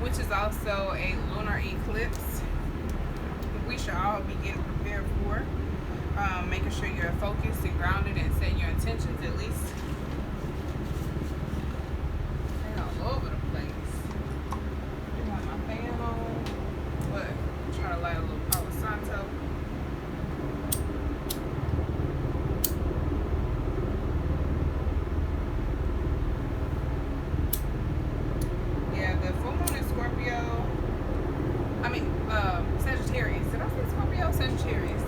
which is also a lunar eclipse. We should all be getting prepared for. Making sure you're focused and grounded and setting your intentions at least. They're all over the place. I got my fan on. But I'm trying to light a little Palo Santo. Yeah, the full moon is Scorpio. I mean, Sagittarius. Did I say Scorpio? Sagittarius.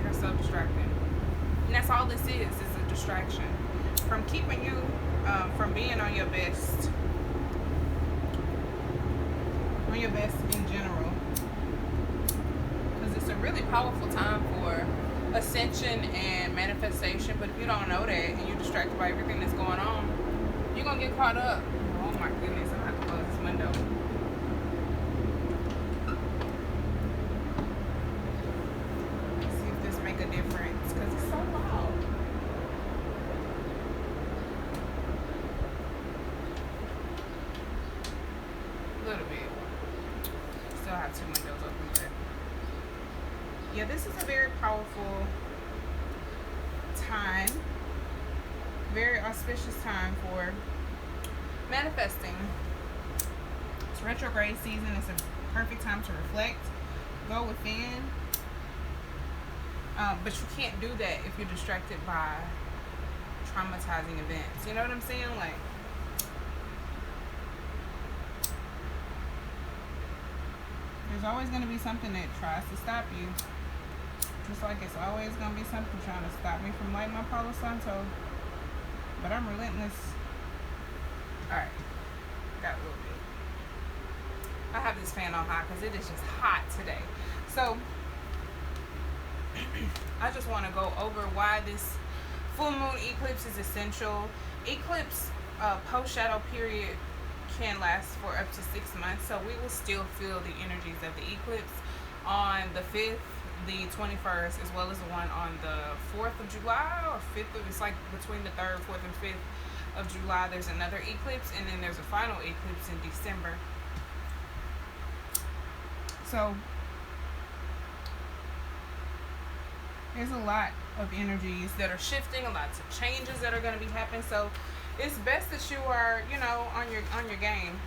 They're so distracting. And that's all this is a distraction. From keeping you from being on your best. On your best in general. Because it's a really powerful time for ascension and manifestation. But if you don't know that and you're distracted by everything that's going on, you're going to get caught up. Oh my goodness, I'm going to have to close this window. Let's see if this make a difference, because it's so loud. A little bit. Still have 2 windows open, but yeah, this is a very powerful time. Very auspicious time for manifesting. It's retrograde season. It's a perfect time to reflect, go within. But you can't do that if you're distracted by traumatizing events. You know what I'm saying? Like, there's always going to be something that tries to stop you. Just like it's always going to be something trying to stop me from lighting my Palo Santo. But I'm relentless. Alright. Got a little bit. I have this fan on high because it is just hot today. So, I just want to go over why this full moon eclipse is essential. Eclipse post-shadow period can last for up to 6 months. So, we will still feel the energies of the eclipse on the 5th, the 21st, as well as the one on the 4th of July or 5th. It's like between the 3rd, 4th, and 5th of July. There's another eclipse, and then there's a final eclipse in December. So there's a lot of energies that are shifting, lots of changes that are going to be happening. So it's best that you are, you know, on your game.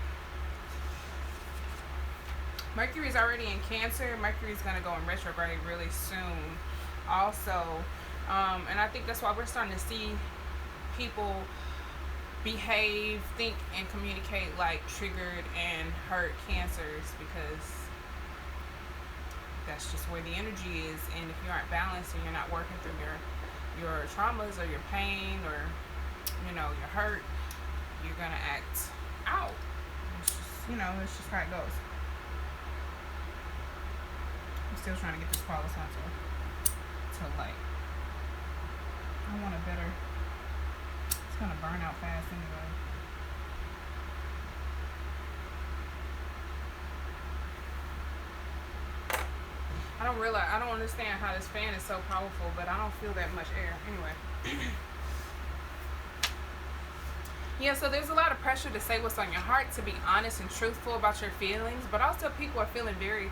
Mercury's already in Cancer. Mercury's going to go in retrograde really soon also. And I think that's why we're starting to see people behave, think, and communicate like triggered and hurt Cancers, because that's just where the energy is. And if you aren't balanced and you're not working through your traumas or your pain or, you know, your hurt, you're going to act out. It's just, you know, it's just how it goes. I'm still trying to get this Palo Santo to light. I want a better. It's gonna burn out fast anyway. I don't understand how this fan is so powerful, but I don't feel that much air. Anyway. Yeah, so there's a lot of pressure to say what's on your heart, to be honest and truthful about your feelings, but also people are feeling very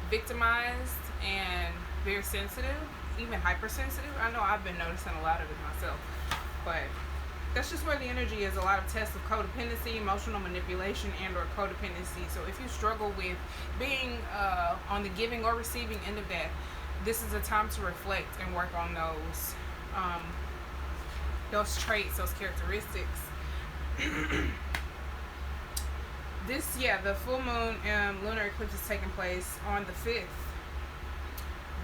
victimized and very sensitive, even hypersensitive. I know I've been noticing a lot of it myself, but that's just where the energy is. A lot of tests of codependency, emotional manipulation, and or codependency. So if you struggle with being on the giving or receiving end of that, this is a time to reflect and work on those traits, those characteristics. The full moon lunar eclipse is taking place on the 5th,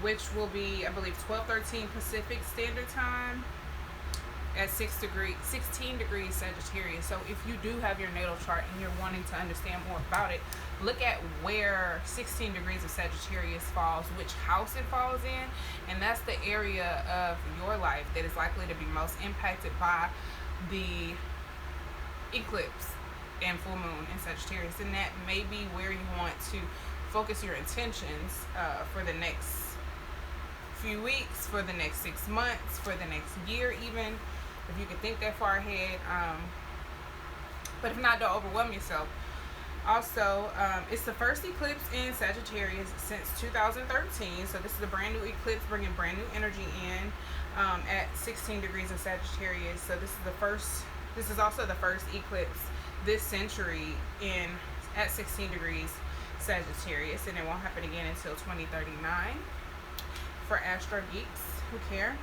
which will be, I believe, 12:13 Pacific Standard Time at 16 degrees Sagittarius. So if you do have your natal chart and you're wanting to understand more about it, look at where 16 degrees of Sagittarius falls, which house it falls in, and that's the area of your life that is likely to be most impacted by the eclipse and full moon in Sagittarius. And that may be where you want to focus your intentions for the next few weeks, for the next 6 months, for the next year even. If you can think that far ahead, But if not, don't overwhelm yourself. Also, it's the first eclipse in Sagittarius since 2013. So this is a brand new eclipse, bringing brand new energy in at 16 degrees of Sagittarius. So this is the first. This is also the first eclipse this century in at 16 degrees Sagittarius, and it won't happen again until 2039. For Astro geeks who care,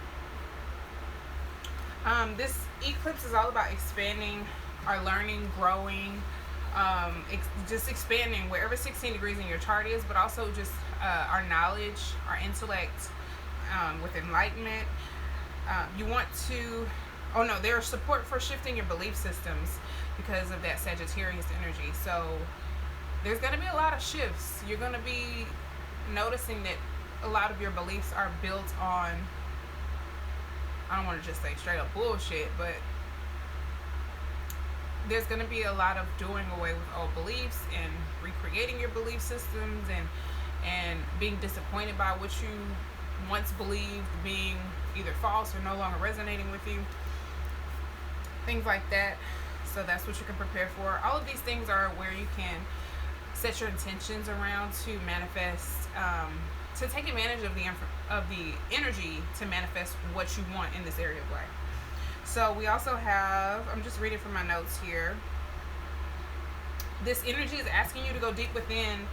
this eclipse is all about expanding our learning, growing, just expanding wherever 16 degrees in your chart is, but also just our knowledge, our intellect, with enlightenment. You want to, oh no, there's support for shifting your belief systems because of that Sagittarius energy. So there's going to be a lot of shifts. You're going to be noticing that a lot of your beliefs are built on, I don't want to just say straight up bullshit, but there's going to be a lot of doing away with old beliefs and recreating your belief systems, and being disappointed by what you once believed being either false or no longer resonating with you. Things like that. So that's what you can prepare for. All of these things are where you can set your intentions around to manifest, to take advantage of the energy to manifest what you want in this area of life. So we also have, I'm just reading from my notes here. This energy is asking you to go deep within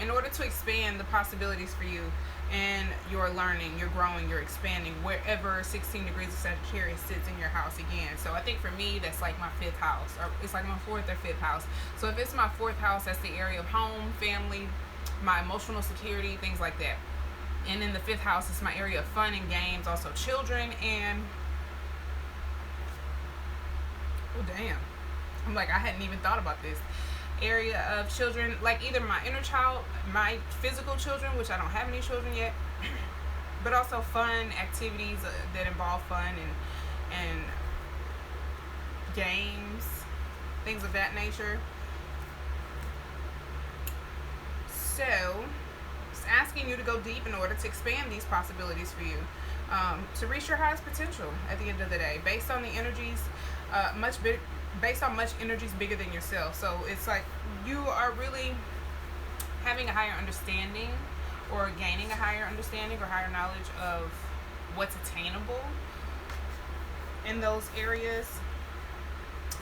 in order to expand the possibilities for you and your learning, your growing, your expanding, wherever 16 degrees of Sagittarius sits in your house again. So I think for me, that's like my 5th house, or it's like my 4th or 5th house. So if it's my 4th house, that's the area of home, family, my emotional security, things like that. And in the 5th house, it's my area of fun and games, also children, and oh damn, I'm like, I hadn't even thought about this area of children, like either my inner child, my physical children, which I don't have any children yet, but also fun activities that involve fun and games, things of that nature. So it's asking you to go deep in order to expand these possibilities for you, to reach your highest potential at the end of the day, based on the energies, based on much energies bigger than yourself. So it's like you are really having a higher understanding, or gaining a higher understanding or higher knowledge of what's attainable in those areas.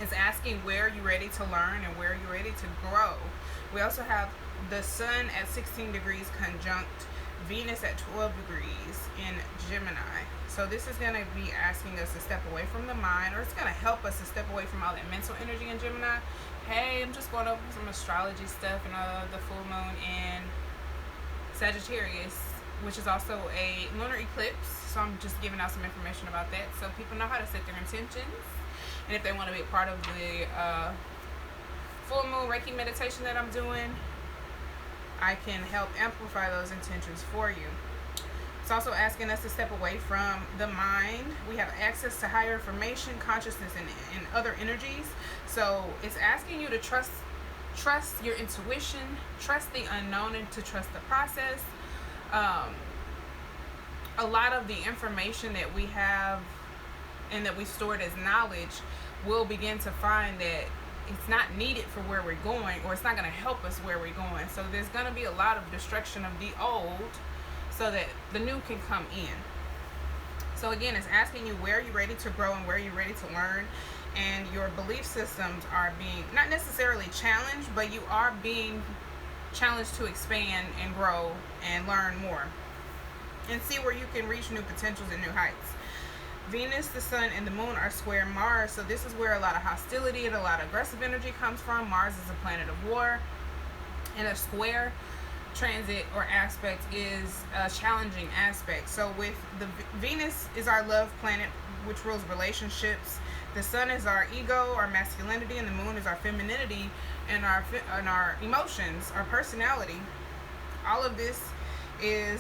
It's asking where you're ready to learn and where you're ready to grow. We also have the Sun at 16 degrees conjunct Venus at 12 degrees in Gemini. So this is going to be asking us to step away from the mind, or it's going to help us to step away from all that mental energy in Gemini. Hey, I'm just going over some astrology stuff, and the full moon in Sagittarius, which is also a lunar eclipse. So I'm just giving out some information about that, so people know how to set their intentions. And if they want to be a part of the full moon Reiki meditation that I'm doing, I can help amplify those intentions for you. It's also asking us to step away from the mind. We have access to higher information, consciousness, and other energies. So it's asking you to trust your intuition, trust the unknown, and to trust the process. A lot of the information that we have and that we stored as knowledge, we'll begin to find that it's not needed for where we're going, or it's not going to help us where we're going. So there's going to be a lot of destruction of the old so that the new can come in. So again, it's asking you where you're ready to grow and where you're ready to learn, and your belief systems are being not necessarily challenged, but you are being challenged to expand and grow and learn more and see where you can reach new potentials and new heights. Venus, the Sun, and the Moon are square Mars, so this is where a lot of hostility and a lot of aggressive energy comes from. Mars is a planet of war, and a square transit or aspect is a challenging aspect. So with the Venus is our love planet, which rules relationships. The Sun is our ego, our masculinity, and the Moon is our femininity and our emotions, our personality. All of this is,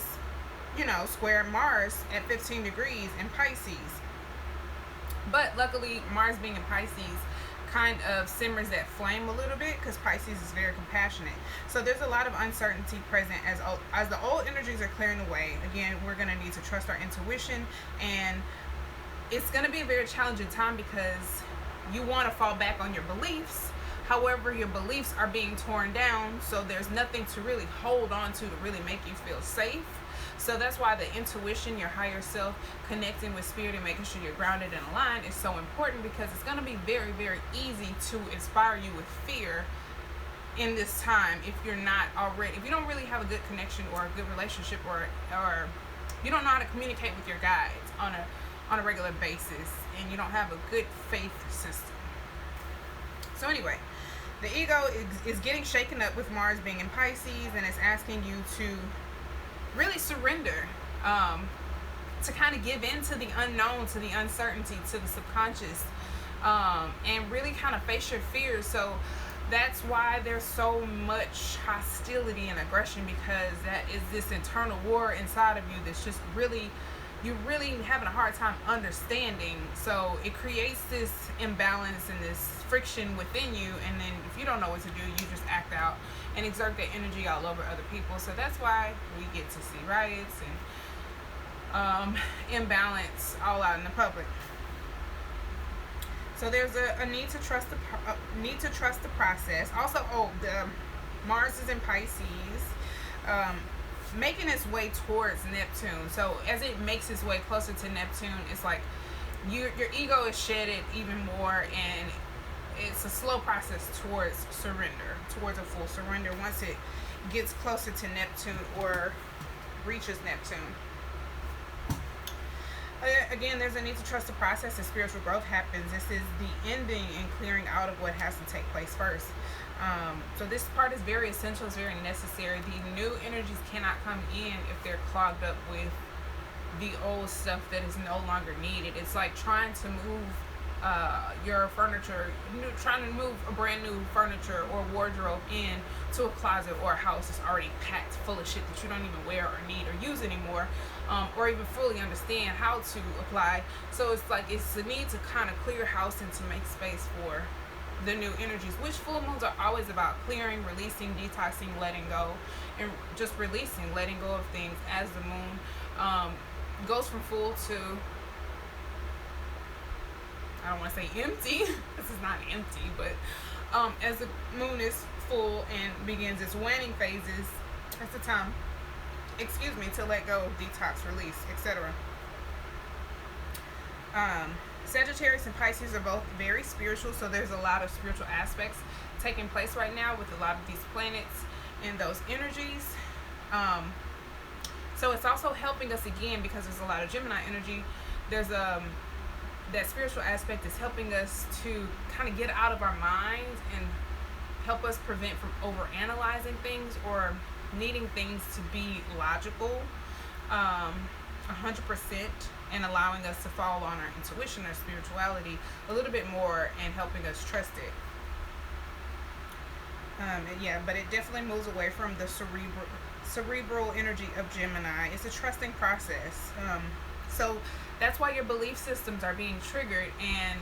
square Mars at 15 degrees in Pisces. But luckily, Mars being in Pisces kind of simmers that flame a little bit, because Pisces is very compassionate. So there's a lot of uncertainty present as the old energies are clearing away. Again, we're going to need to trust our intuition, and it's going to be a very challenging time because you want to fall back on your beliefs. However, your beliefs are being torn down, so there's nothing to really hold on to really make you feel safe. So that's why the intuition, your higher self, connecting with spirit and making sure you're grounded and aligned is so important, because it's going to be very, very easy to inspire you with fear in this time if you're not already, if you don't really have a good connection or a good relationship, or you don't know how to communicate with your guides on a regular basis, and you don't have a good faith system. So anyway, the ego is getting shaken up with Mars being in Pisces, and it's asking you to really surrender, to kind of give in to the unknown, to the uncertainty, to the subconscious, and really kind of face your fears. So that's why there's so much hostility and aggression, because that is this internal war inside of you that's just really, you're really having a hard time understanding. So it creates this imbalance and this friction within you, and then if you don't know what to do, you just act out and exert that energy all over other people. So that's why we get to see riots and imbalance all out in the public. So there's a need to trust the process. Also, the Mars is in Pisces, making its way towards Neptune. So as it makes its way closer to Neptune, it's like your ego is shedded even more, and it's a slow process towards surrender, towards a full surrender once it gets closer to Neptune or reaches Neptune. Again, there's a need to trust the process as spiritual growth happens. This is the ending and clearing out of what has to take place first. So this part is very essential, it's very necessary. The new energies cannot come in if they're clogged up with the old stuff that is no longer needed. It's like trying to move your furniture, trying to move a brand new furniture or wardrobe in to a closet or a house that's already packed full of shit that you don't even wear or need or use anymore, or even fully understand how to apply. So it's like it's the need to kind of clear house and to make space for the new energies, which full moons are always about clearing, releasing, detoxing, letting go, and just releasing, letting go of things as the moon goes from full to, I don't want to say empty, this is not empty, but as the moon is full and begins its waning phases, that's the time, to let go, detox, release, etc. Sagittarius and Pisces are both very spiritual, so there's a lot of spiritual aspects taking place right now with a lot of these planets and those energies. So it's also helping us again, because there's a lot of Gemini energy. There's that spiritual aspect is helping us to kind of get out of our minds and help us prevent from over-analyzing things or needing things to be logical 100%, and allowing us to fall on our intuition, our spirituality a little bit more, and helping us trust it. But it definitely moves away from the cerebral energy of Gemini. It's a trusting process. So that's why your belief systems are being triggered and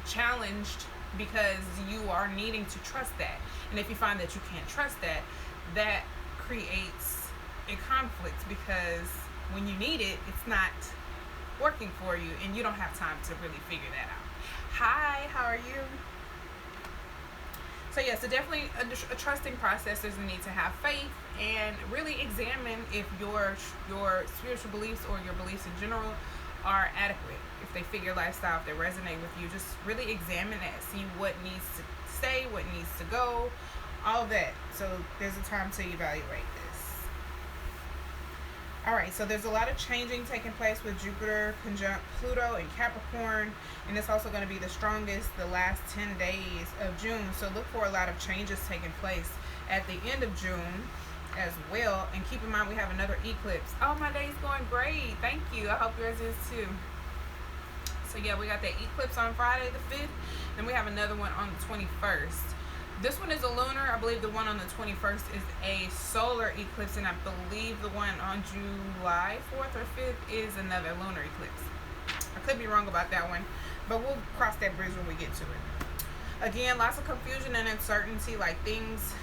challenged, because you are needing to trust that. And if you find that you can't trust that, that creates a conflict, because when you need it, it's not working for you, and you don't have time to really figure that out. Hi, how are you? So yeah, so definitely a trusting process. There's a need to have faith and really examine if your spiritual beliefs or your beliefs in general are adequate. If they fit your lifestyle, if they resonate with you, just really examine that. See what needs to stay, what needs to go, all of that. So there's a time to evaluate this. Alright, so there's a lot of changing taking place with Jupiter conjunct Pluto and Capricorn, and it's also going to be the strongest the last 10 days of June. So look for a lot of changes taking place at the end of June as well. And keep in mind, we have another eclipse. Oh, my day's going great. Thank you. I hope yours is too. So yeah, we got that eclipse on Friday the 5th. Then we have another one on the 21st. This one is a lunar. I believe the one on the 21st is a solar eclipse, and I believe the one on July 4th or 5th is another lunar eclipse. I could be wrong about that one, but we'll cross that bridge when we get to it. Again, lots of confusion and uncertainty, like things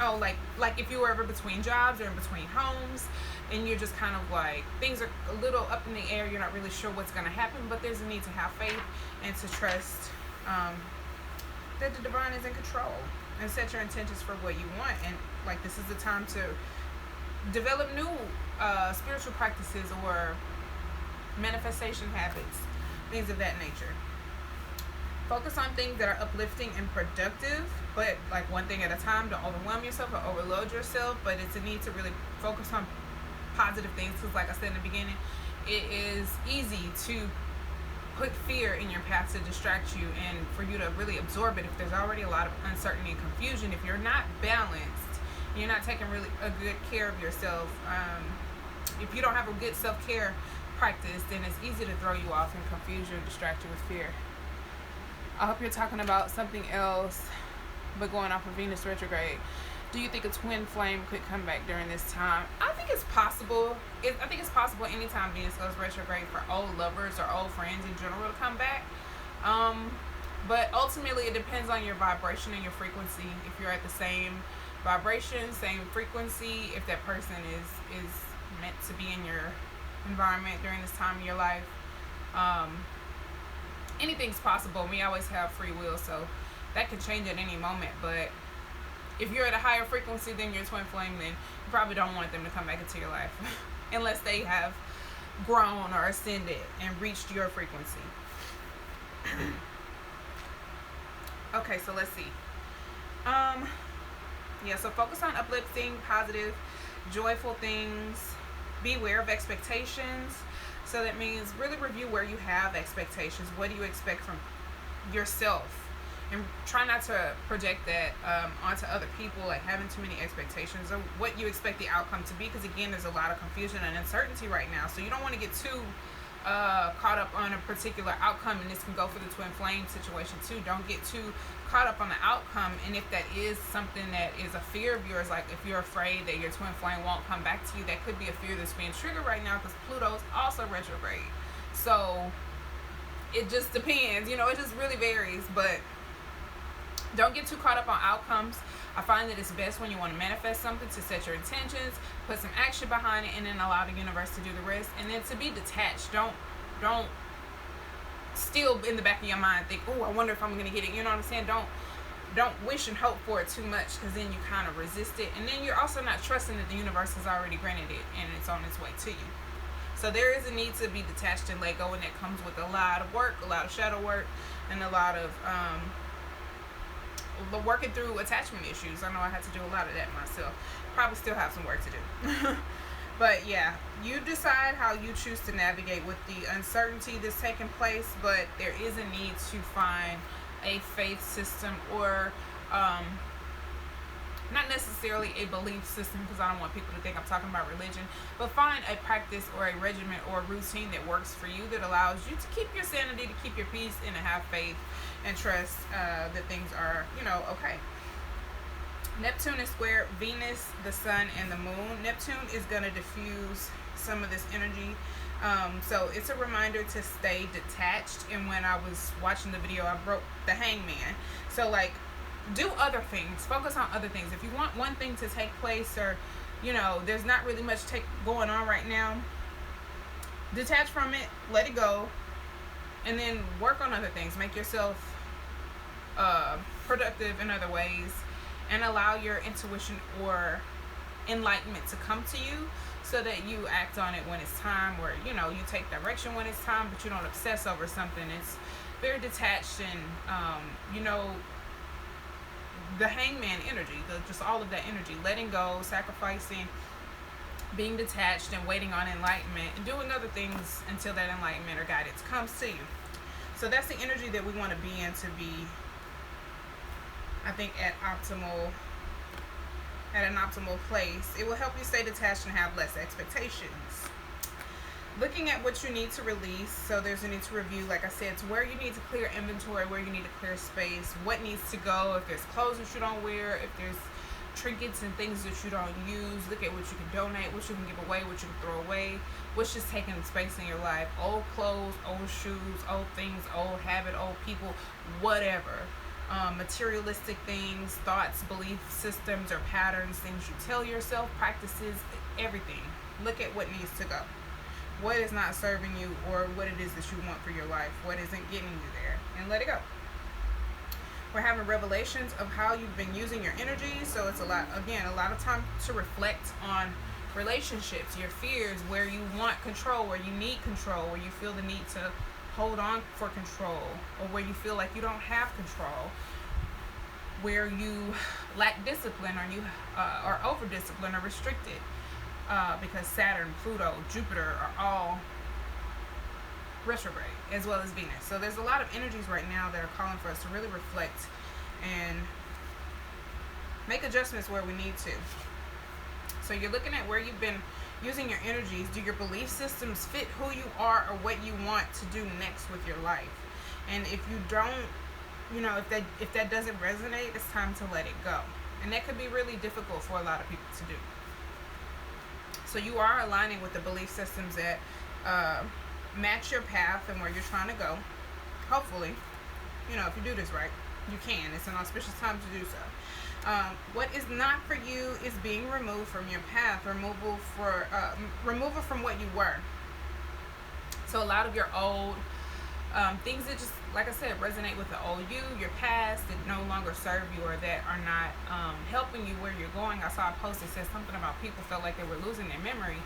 Oh, like if you were ever between jobs or in between homes, and you're just kind of like, things are a little up in the air, you're not really sure what's going to happen, but there's a need to have faith and to trust that the divine is in control, and set your intentions for what you want. And like, this is the time to develop new spiritual practices or manifestation habits, things of that nature. Focus on things that are uplifting and productive, but like one thing at a time. Don't overwhelm yourself or overload yourself, but it's a need to really focus on positive things, because like I said in the beginning, it is easy to put fear in your path to distract you and for you to really absorb it if there's already a lot of uncertainty and confusion. If you're not balanced, you're not taking really a good care of yourself, if you don't have a good self-care practice, then it's easy to throw you off and confuse you and distract you with fear. I hope you're talking about something else, but going off of Venus retrograde. Do you think a twin flame could come back during this time? I think it's possible. I think it's possible anytime Venus goes retrograde for old lovers or old friends in general to come back. But ultimately, it depends on your vibration and your frequency. If you're at the same vibration, same frequency, if that person is meant to be in your environment during this time of your life. Anything's possible. We always have free will, so that can change at any moment. But if you're at a higher frequency than your twin flame, then you probably don't want them to come back into your life unless they have grown or ascended and reached your frequency. Okay, so let's see. Yeah, so focus on uplifting, positive, joyful things. Beware of expectations. So that means really review where you have expectations. What do you expect from yourself? And try not to project that onto other people, like having too many expectations of what you expect the outcome to be. Because again, there's a lot of confusion and uncertainty right now. So you don't want to get too caught up on a particular outcome. And this can go for the twin flame situation too. Don't get too caught up on the outcome. And if that is something that is a fear of yours, like if you're afraid that your twin flame won't come back to you, that could be a fear that's being triggered right now, because Pluto is also retrograde. So it just depends, it just really varies. But don't get too caught up on outcomes. I find that it's best when you want to manifest something to set your intentions, put some action behind it, and then allow the universe to do the rest. And then to be detached. Don't still in the back of your mind think, oh, I wonder if I'm going to get it. You know what I'm saying? Don't wish and hope for it too much, because then you kind of resist it. And then you're also not trusting that the universe has already granted it and it's on its way to you. So there is a need to be detached and let go, and that comes with a lot of work, a lot of shadow work, and a lot of working through attachment issues. I know I had to do a lot of that myself. Probably still have some work to do. But yeah, you decide how you choose to navigate with the uncertainty that's taking place, but there is a need to find a faith system, or not necessarily a belief system, because I don't want people to think I'm talking about religion, but find a practice or a regimen or a routine that works for you, that allows you to keep your sanity, to keep your peace, and to have faith and trust that things are, okay. Neptune is square Venus, the sun, and the moon. Neptune is going to diffuse some of this energy. So it's a reminder to stay detached. And when I was watching the video, I wrote the Hangman. So like, do other things. Focus on other things. If you want one thing to take place, or there's not really much going on right now, detach from it, let it go, and then work on other things. Make yourself productive in other ways, and allow your intuition or enlightenment to come to you, so that you act on it when it's time, or you take direction when it's time, but you don't obsess over something. It's very detached, and the Hangman energy, just all of that energy, letting go, sacrificing, being detached, and waiting on enlightenment, and doing other things until that enlightenment or guidance comes to you. So that's the energy that we want to be in, to be, I think, at an optimal place. It will help you stay detached and have less expectations. Looking at what you need to release. So there's a need to review, like I said, to where you need to clear inventory, where you need to clear space, what needs to go, if there's clothes that you don't wear, if there's trinkets and things that you don't use. Look at what you can donate, what you can give away, what you can throw away, what's just taking space in your life. Old clothes, old shoes, old things, old habit, old people, whatever. materialistic things, thoughts, belief systems, or patterns, things you tell yourself, practices, everything. Look at what needs to go. What is not serving you, or what it is that you want for your life, what isn't getting you there, and let it go. We're having revelations of how you've been using your energy, so it's a lot of time to reflect on relationships, your fears, where you want control, where you need control, where you feel the need to hold on for control, or where you feel like you don't have control, where you lack discipline, or you are over disciplined or restricted, because Saturn, Pluto, Jupiter are all retrograde, as well as Venus. So there's a lot of energies right now that are calling for us to really reflect and make adjustments where we need to. So you're looking at where you've been using your energies. Do your belief systems fit who you are or what you want to do next with your life? And if you don't, if that doesn't resonate, it's time to let it go. And that could be really difficult for a lot of people to do. So you are aligning with the belief systems that match your path and where you're trying to go. Hopefully, if you do this right, you can. It's an auspicious time to do so. What is not for you is being removed from your path. Removal from what you were. So a lot of your old things that just, like I said, resonate with the old you, your past, that no longer serve you, or that are not helping you where you're going. I saw a post that said something about people felt like they were losing their memory,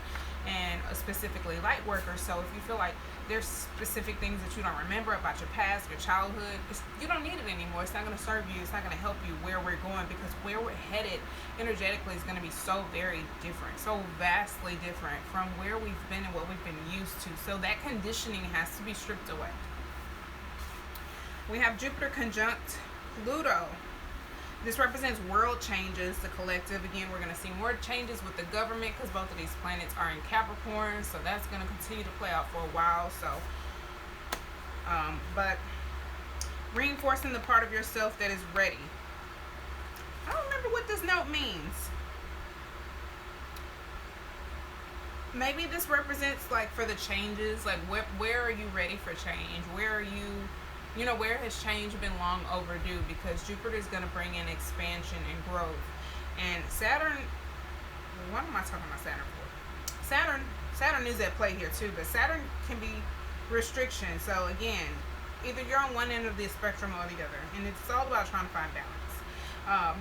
and specifically light workers. So if you feel like there's specific things that you don't remember about your past, your childhood, you don't need it anymore. It's not going to serve you. It's not going to help you where we're going, because where we're headed energetically is going to be so very different, so vastly different from where we've been and what we've been used to. So that conditioning has to be stripped away. We have Jupiter conjunct Pluto. This represents world changes, the collective. Again, we're going to see more changes with the government, because both of these planets are in Capricorn, so that's going to continue to play out for a while. So, but reinforcing the part of yourself that is ready. I don't remember what this note means. Maybe this represents, like, for the changes, like where are you ready for change? Where are you? Where has change been long overdue? Because Jupiter is going to bring in expansion and growth. And Saturn, what am I talking about Saturn for? Saturn is at play here too, but Saturn can be restriction. So again, either you're on one end of the spectrum or the other. And it's all about trying to find balance.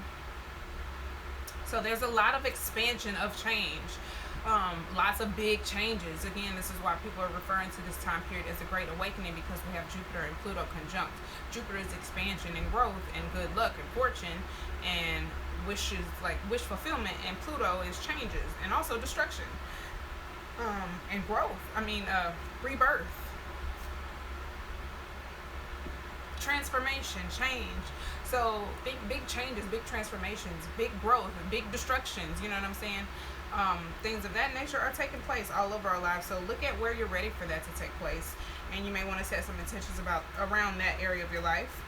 So there's a lot of expansion of change. Lots of big changes. Again, this is why people are referring to this time period as a great awakening, because we have Jupiter and Pluto conjunct. Jupiter is expansion and growth and good luck and fortune and wish fulfillment, and Pluto is changes and also destruction and growth. Rebirth, transformation, change. So big changes, big transformations, big growth, big destructions. You know what I'm saying? Things of that nature are taking place all over our lives. So look at where you're ready for that to take place, and you may want to set some intentions around that area of your life.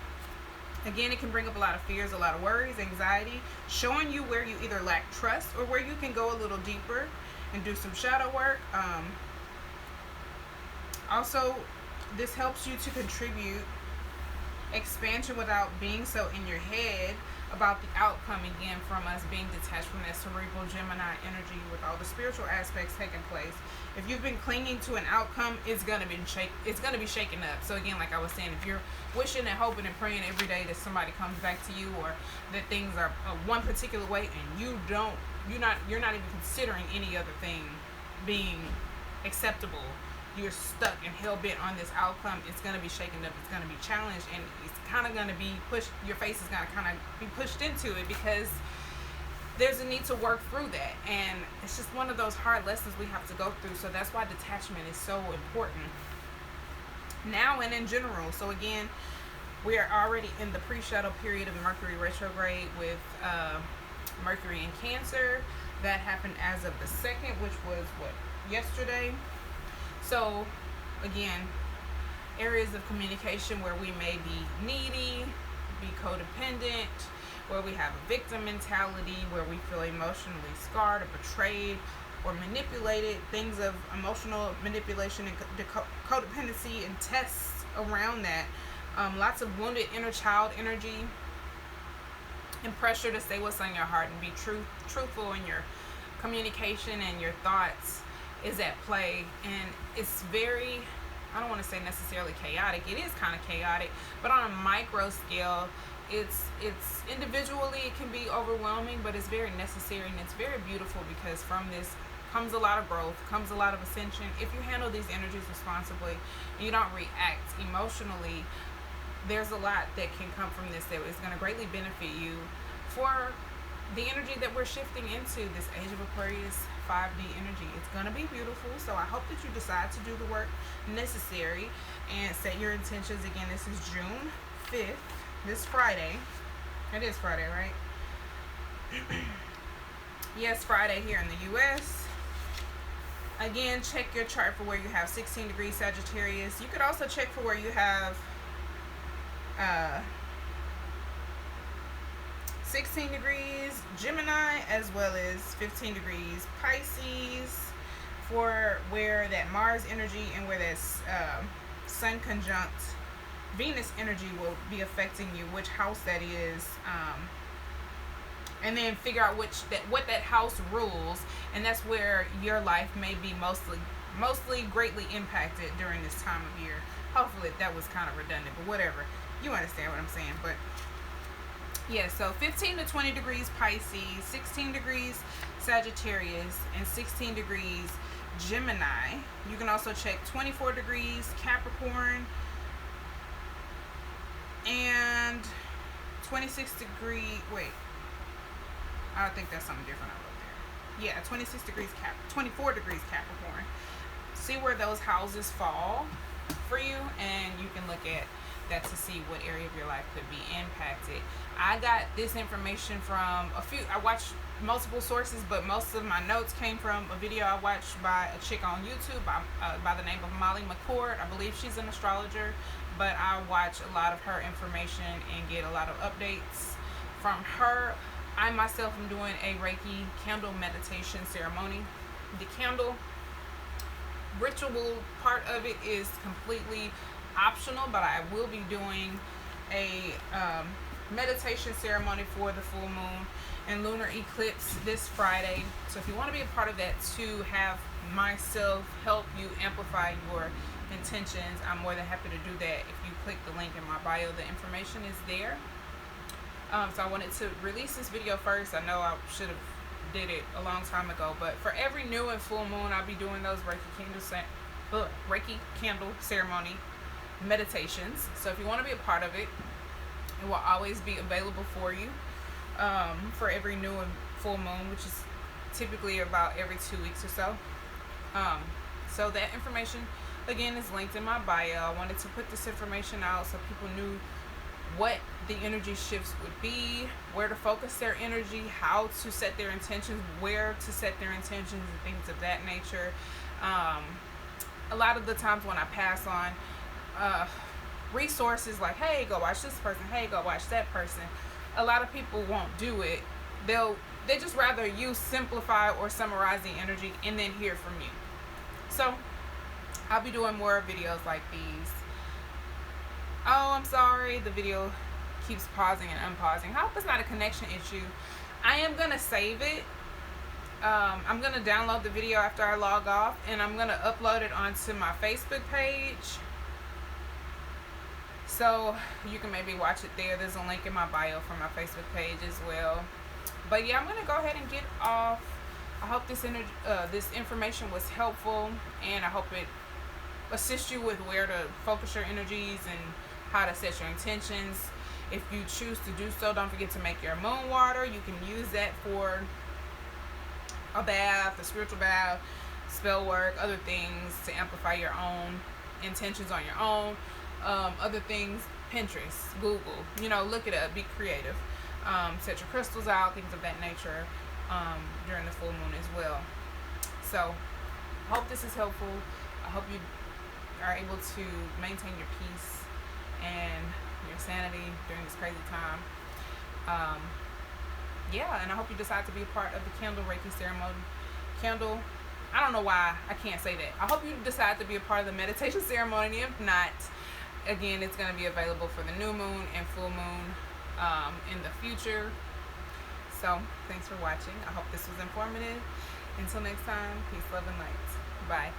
Again, it can bring up a lot of fears, a lot of worries, anxiety, showing you where you either lack trust or where you can go a little deeper and do some shadow work. Also, this helps you to contribute expansion without being so in your head about the outcome, again, from us being detached from that cerebral Gemini energy with all the spiritual aspects taking place. If you've been clinging to an outcome, it's gonna be shaken up. So again, like I was saying, if you're wishing and hoping and praying every day that somebody comes back to you, or that things are one particular way, and you're not even considering any other thing being acceptable, you're stuck and hell-bent on this outcome, it's going to be shaken up, it's going to be challenged, and it's kind of going to be pushed, your face is going to kind of be pushed into it, because there's a need to work through that, and it's just one of those hard lessons we have to go through. So that's why detachment is so important now and in general. So again, we are already in the pre-shadow period of Mercury retrograde with Mercury in Cancer. That happened as of the 2nd, which was yesterday. So again, areas of communication where we may be needy, be codependent, where we have a victim mentality, where we feel emotionally scarred or betrayed or manipulated, things of emotional manipulation and codependency and tests around that. Lots of wounded inner child energy, and pressure to say what's on your heart and be truthful in your communication, and your thoughts is at play. And it's very, I don't want to say necessarily chaotic. It is kind of chaotic, but on a micro scale, it's individually it can be overwhelming, but it's very necessary, and it's very beautiful, because from this comes a lot of growth, comes a lot of ascension. If you handle these energies responsibly and you don't react emotionally, there's a lot that can come from this that is going to greatly benefit you for the energy that we're shifting into, this age of Aquarius 5D energy. It's going to be beautiful. So I hope that you decide to do the work necessary and set your intentions. Again, this is June 5th, this Friday. It is Friday, right? Yes, Friday here in the U.S. Again, check your chart for where you have 16 degrees Sagittarius. You could also check for where you have 16 degrees Gemini, as well as 15 degrees Pisces, for where that Mars energy and where that Sun conjunct Venus energy will be affecting you, which house that is, and then figure out what that house rules, and that's where your life may be mostly greatly impacted during this time of year. Hopefully that was kind of redundant, but whatever, you understand what I'm saying. But yeah, so 15 to 20 degrees Pisces, 16 degrees Sagittarius, and 16 degrees Gemini. You can also check 24 degrees Capricorn and 26 degree, wait, I think that's something different I wrote there. Yeah, 26 degrees 24 degrees Capricorn. See where those houses fall for you, and you can look at that to see what area of your life could be impacted. I got this information from I watched multiple sources, but most of my notes came from a video I watched by a chick on YouTube by the name of Molly McCord. I believe she's an astrologer, but I watch a lot of her information and get a lot of updates from her. I myself am doing a Reiki candle meditation ceremony. The candle ritual part of it is completely optional, but I will be doing a meditation ceremony for the full moon and lunar eclipse this Friday. So if you want to be a part of that, to have myself help you amplify your intentions, I'm more than happy to do that. If you click the link in my bio, the information is there. So I wanted to release this video first. I know I should have did it a long time ago, but for every new and full moon, I'll be doing those Reiki candle ceremony meditations. So if you want to be a part of it, it will always be available for you for every new and full moon, which is typically about every 2 weeks or so. So that information again is linked in my bio. I wanted to put this information out so people knew what the energy shifts would be, where to focus their energy, how to set their intentions, where to set their intentions, and things of that nature. A lot of the times when I pass on resources like, hey, go watch this person, hey, go watch that person, a lot of people won't do it. They just rather you simplify or summarize the energy and then hear from you. So I'll be doing more videos like these. Oh, I'm sorry, the video keeps pausing and unpausing. I hope it's not a connection issue. I am gonna save it. I'm gonna download the video after I log off, and I'm gonna upload it onto my Facebook page, so you can maybe watch it there. There's a link in my bio for my Facebook page as well. But yeah, I'm gonna go ahead and get off. I hope this information was helpful, and I hope it assists you with where to focus your energies and how to set your intentions. If you choose to do so, don't forget to make your moon water. You can use that for a bath, a spiritual bath, spell work, other things to amplify your own intentions on your own. Other things, Pinterest, Google, look it up, be creative. Set your crystals out, things of that nature during the full moon as well. So I hope this is helpful. I hope you are able to maintain your peace and your sanity during this crazy time. Yeah, and I hope you decide to be a part of the candle Reiki ceremony. I don't know why I can't say that. I hope you decide to be a part of the meditation ceremony. If not, again, it's going to be available for the new moon and full moon in the future. So, thanks for watching. I hope this was informative. Until next time, peace, love, and light. Bye.